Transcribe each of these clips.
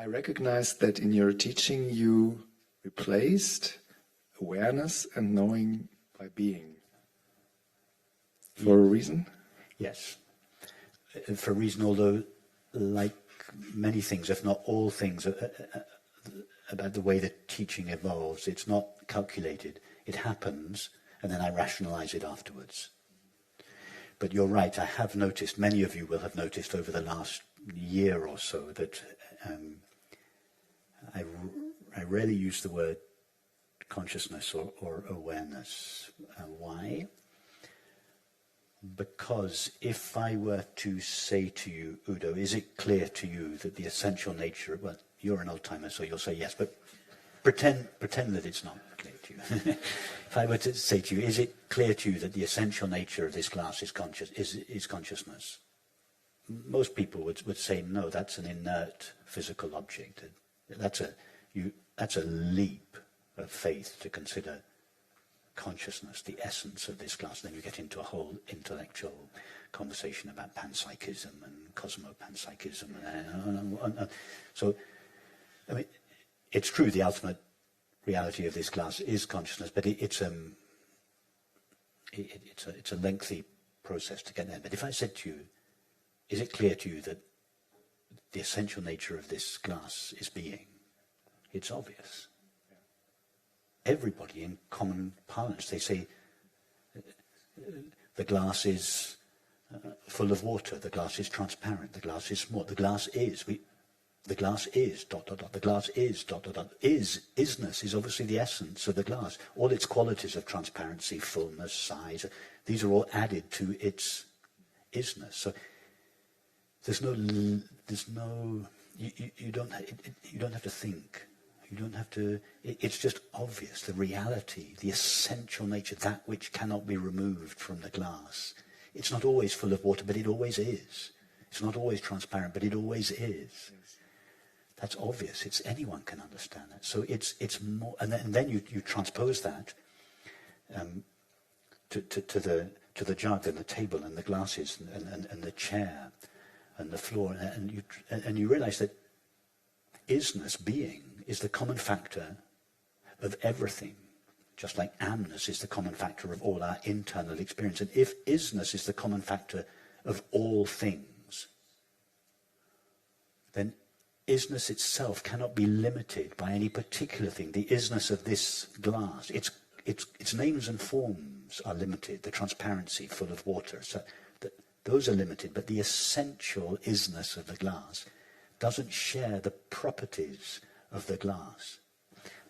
I recognize that in your teaching you replaced awareness and knowing by being. For a reason? Yes. For a reason, although like many things, if not all things, about the way that teaching evolves, it's not calculated. It happens, and then I rationalize it afterwards. But you're right, I have noticed, many of you will have noticed over the last year or so that I rarely use the word consciousness or awareness. Why? Because if I were to say to you, Udo, is it clear to you that the essential nature, well, you're an old-timer, so you'll say yes, but pretend that it's not clear to you. If I were to say to you, is it clear to you that the essential nature of this glass is consciousness? Most people would say, no, that's an inert physical object. That's a leap of faith to consider consciousness, the essence of this glass. Then you get into a whole intellectual conversation about panpsychism and cosmopanpsychism. So, I mean, it's true the ultimate reality of this glass is consciousness, but it's a lengthy process to get there. But if I said to you, is it clear to you that the essential nature of this glass is being? It's obvious. Everybody in common parlance, they say the glass is full of water, the glass is transparent, the glass is small, the glass is, the glass is, ... the glass is, ... Isness is obviously the essence of the glass. All its qualities of transparency, fullness, size, these are all added to its isness. So there's no, you don't have to think. You don't have to, it's just obvious, the reality, the essential nature, that which cannot be removed from the glass. It's not always full of water, but it always is. It's not always transparent, but it always is. That's obvious. It's anyone can understand that. So it's more, and then you transpose that to the jug and the table and the glasses and the chair and the floor, and you realize that isness, being, is the common factor of everything, just like amness is the common factor of all our internal experience. And if isness is the common factor of all things, then isness itself cannot be limited by any particular thing. The isness of this glass, its names and forms are limited. The transparency, full of water, so those are limited. But the essential isness of the glass doesn't share the properties of the glass.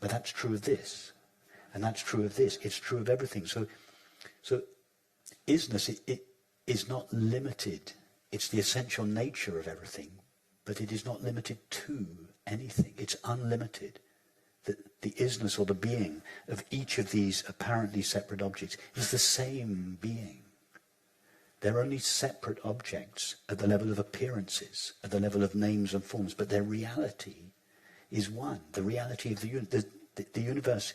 But that's true of this, and that's true of this. It's true of everything. So isness, it is not limited. It's the essential nature of everything, but it is not limited to anything. It's unlimited. The isness or the being of each of these apparently separate objects is the same being. They're only separate objects at the level of appearances, at the level of names and forms, but their reality is one. The reality of the universe.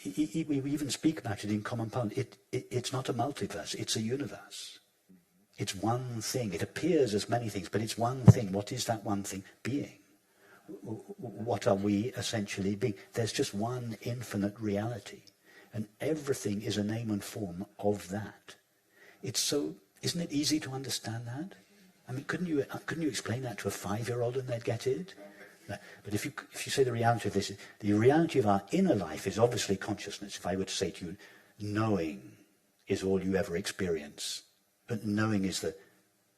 We even speak about it in common parlance. It's not a multiverse, it's a universe. It's one thing. It appears as many things, but it's one thing. What is that one thing? Being. What are we essentially being? There's just one infinite reality, and everything is a name and form of that. It's so, isn't it easy to understand that? I mean, couldn't you explain that to a 5-year-old and they'd get it? No. But if you say the reality of this, the reality of our inner life is obviously consciousness. If I were to say to you, knowing is all you ever experience, but knowing is the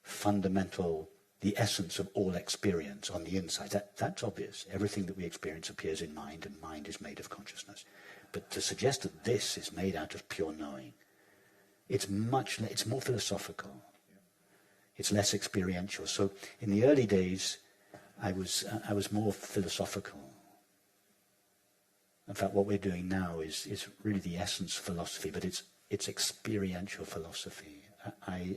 fundamental, the essence of all experience on the inside. That's obvious. Everything that we experience appears in mind, and mind is made of consciousness. But to suggest that this is made out of pure knowing, it's more philosophical. It's less experiential. So in the early days, I was more philosophical. In fact, what we're doing now is really the essence of philosophy, but it's experiential philosophy. I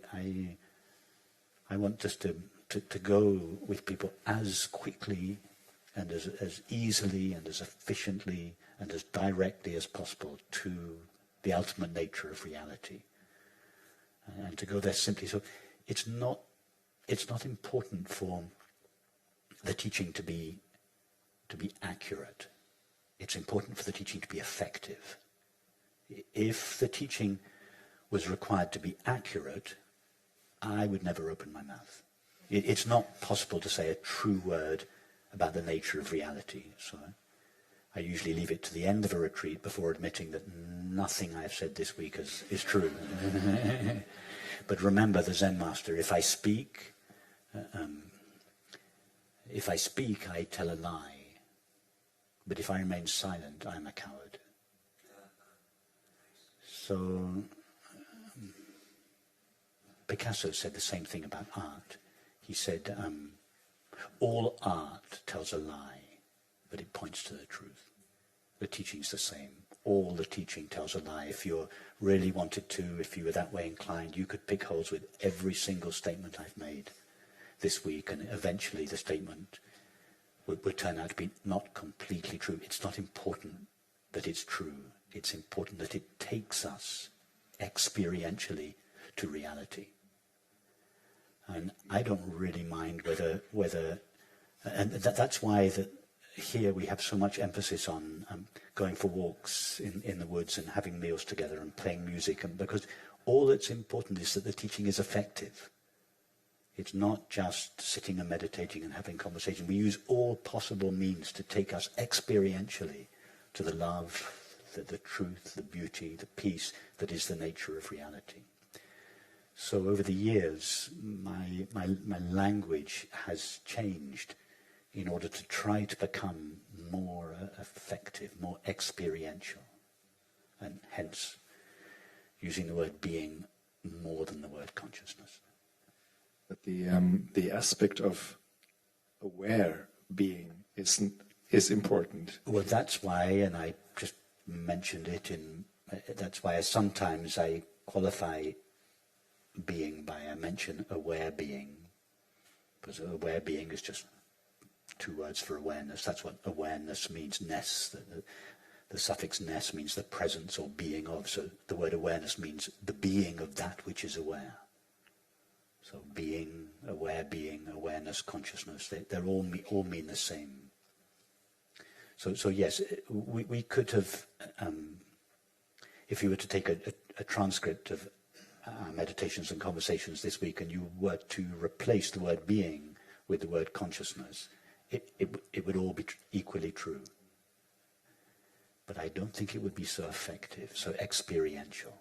want us to go with people as quickly and as easily and as efficiently and as directly as possible to the ultimate nature of reality. And to go there simply. So it's not important for the the teaching to be accurate. It's important for the teaching to be effective. If the teaching was required to be accurate, I would never open my mouth. It's not possible to say a true word about the nature of reality. So I usually leave it to the end of a retreat before admitting that nothing I've said this week is true. But remember the Zen master, if I speak, I tell a lie. But if I remain silent, I'm a coward. So Picasso said the same thing about art. He said, all art tells a lie, but it points to the truth. The teaching's the same. All the teaching tells a lie. If you really wanted to, if you were that way inclined, you could pick holes with every single statement I've made this week, and eventually the statement would turn out to be not completely true. It's not important that it's true. It's important that it takes us experientially to reality. And I don't really mind whether and that's why here we have so much emphasis on going for walks in the woods and having meals together and playing music, and because all that's important is that the teaching is effective. It's not just sitting and meditating and having conversation. We use all possible means to take us experientially to the love, the truth, the beauty, the peace that is the nature of reality. So over the years, my language has changed in order to try to become more effective, more experiential, and hence using the word being more than the word consciousness. But the aspect of aware being is important. Well, that's why, and I just mentioned it that's why sometimes I qualify being by I mention aware being, because aware being is just two words for awareness. That's what awareness means. Ness, the suffix ness means the presence or being of. So the word awareness means the being of that which is aware. So being, awareness, consciousness, they all mean the same. So yes, we could have, if you were to take a transcript of meditations and conversations this week, and you were to replace the word being with the word consciousness, it would all be equally true. But I don't think it would be so effective, so experiential.